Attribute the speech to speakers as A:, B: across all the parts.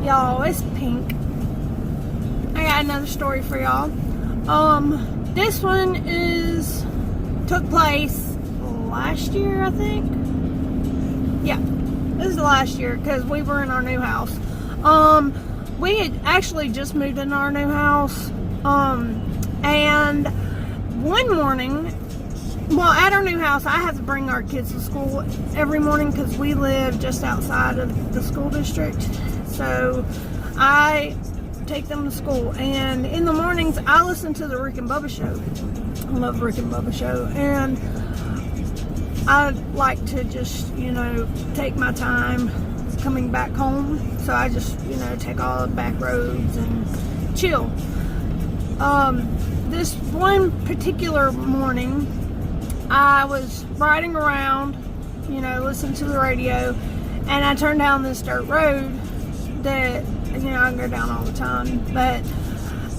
A: Y'all, it's Pink. I got another story for y'all. This one took place last year, I think. Yeah, this is last year because we were in our new house. We had actually just moved into our new house. And one morning, well, at our new house, I have to bring our kids to school every morning because we live just outside of the school district. So I take them to school, and in the mornings I listen to the Rick and Bubba show. I love Rick and Bubba show, and I like to just, take my time coming back home. So I just, take all the back roads and chill. This one particular morning, I was riding around, listening to the radio, and I turned down this dirt road that, I can go down all the time, but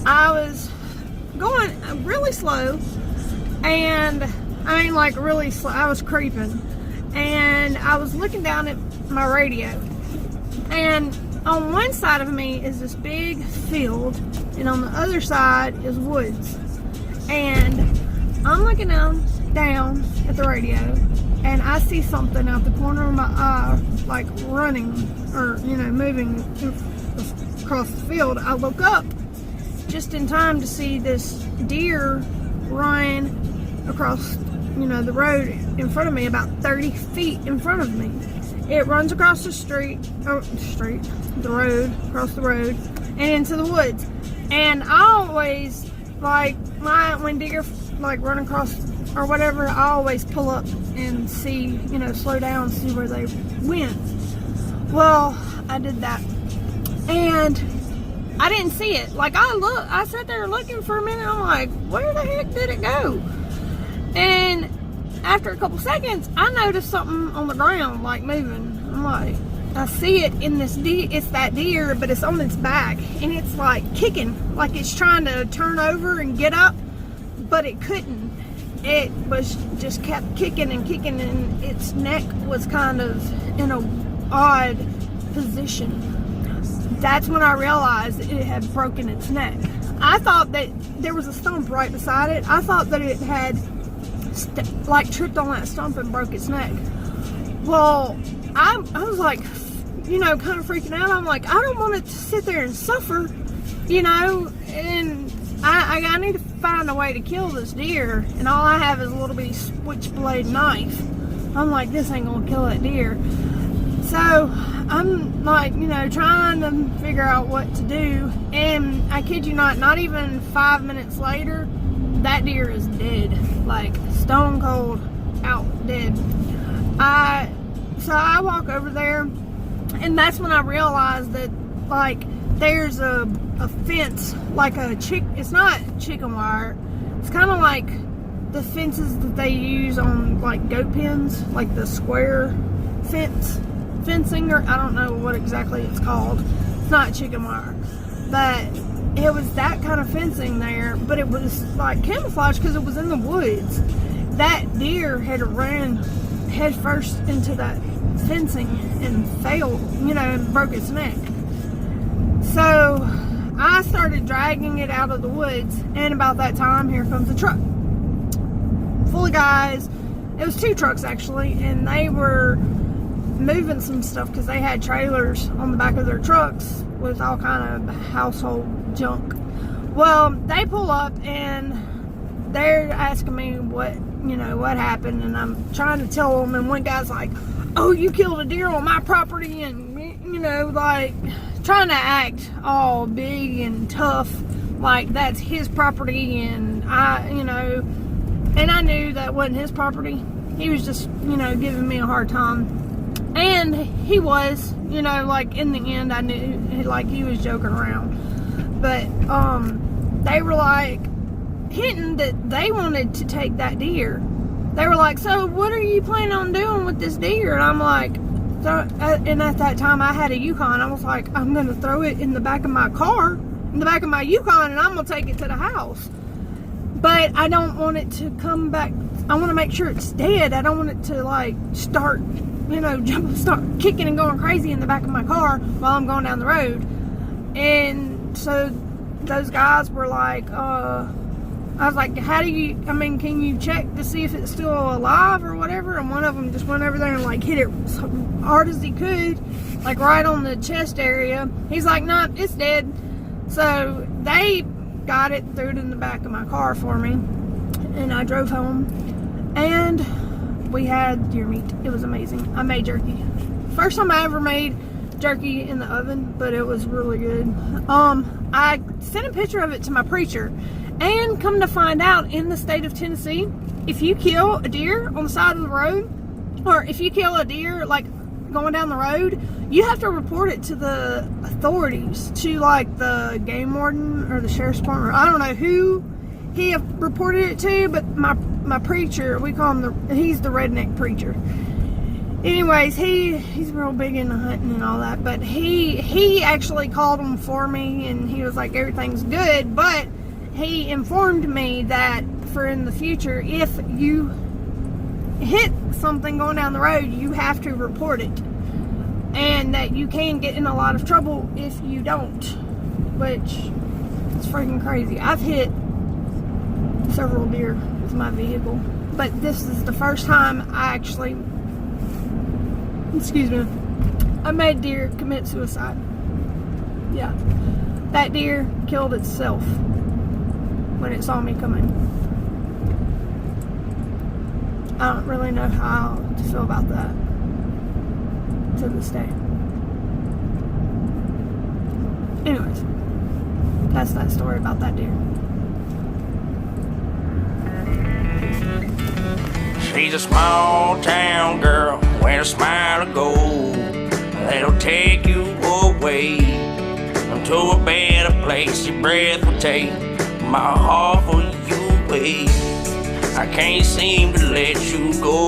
A: I was going really slow, and really slow. I was creeping, and I was looking down at my radio, and on one side of me is this big field, and on the other side is woods, and I'm looking down at the radio, and I see something out the corner of my eye, like running or moving across the field. I look up just in time to see this deer run across the road in front of me, about 30 feet in front of me. It runs across the road, across the road, and into the woods. And I always, when deer run across or whatever, I always pull up and see, slow down, see where they went. Well, I did that, and I didn't see it. I sat there looking for a minute. I'm like, where the heck did it go? And after a couple seconds, I noticed something on the ground, moving. I'm like, I see it in this deer. It's that deer, but it's on its back, and it's kicking, it's trying to turn over and get up, but it couldn't. It was just kept kicking, and its neck was kind of in a odd position. That's when I realized it had broken its neck. I thought that there was a stump right beside it. I thought that it had tripped on that stump and broke its neck. Well, I was kind of freaking out. I'm like, I don't want it to sit there and suffer, and I need to find a way to kill this deer, and all I have is a little bitty switchblade knife. I'm like, this ain't gonna kill that deer. So I'm trying to figure out what to do, and I kid you not even 5 minutes later, that deer is dead, stone cold out dead. So I walk over there, and that's when I realized that there's a fence, it's not chicken wire, it's kind of like the fences that they use on goat pens, the square fencing, or I don't know what exactly it's called. It's not chicken wire, but it was that kind of fencing there, but it was camouflage because it was in the woods. That deer had ran head first into that fencing and failed, and broke its neck. So I started dragging it out of the woods, and about that time, here comes a truck full of guys. It was 2 trucks actually, and they were moving some stuff because they had trailers on the back of their trucks with all kind of household junk. Well, they pull up, and they're asking me what happened, and I'm trying to tell them, and one guy's like, oh, you killed a deer on my property, and trying to act all big and tough, that's his property, and I knew that wasn't his property. He was just, giving me a hard time, and he was, in the end, I knew, he was joking around, but, they were hinting that they wanted to take that deer. They were like, so what are you planning on doing with this deer? And I'm like, and at that time I had a Yukon. I was like, I'm going to throw it in the back of my car, in the back of my Yukon, and I'm going to take it to the house. But I don't want it to come back. I want to make sure it's dead. I don't want it to start start kicking and going crazy in the back of my car while I'm going down the road. And so those guys were like, I was like, can you check to see if it's still alive or whatever? And one of them just went over there and like hit it as hard as he could, like right on the chest area. He's like, nah, it's dead. So they got it, threw it in the back of my car for me, and I drove home, and we had deer meat. It was amazing. I made jerky. First time I ever made jerky in the oven, but it was really good. I sent a picture of it to my preacher, and come to find out, in the state of Tennessee, if you kill a deer on the side of the road, or if you kill a deer like going down the road, you have to report it to the authorities, to like the game warden or the sheriff's department. I don't know who he reported it to, but my preacher, we call him he's the redneck preacher. Anyways, he's real big into hunting and all that, but he actually called him for me, and he was like, everything's good, but he informed me that for in the future, if you hit something going down the road, you have to report it, and that you can get in a lot of trouble if you don't, which is freaking crazy. I've hit several deer with my vehicle, but this is the first time I made deer commit suicide. Yeah, that deer killed itself when it saw me coming. I don't really know how to feel about that to this day. Anyways, that's that story about that deer.
B: She's a small town girl with a smile of gold that'll take you away to a better place your breath will take. My heart for you, babe. I can't seem to let you go.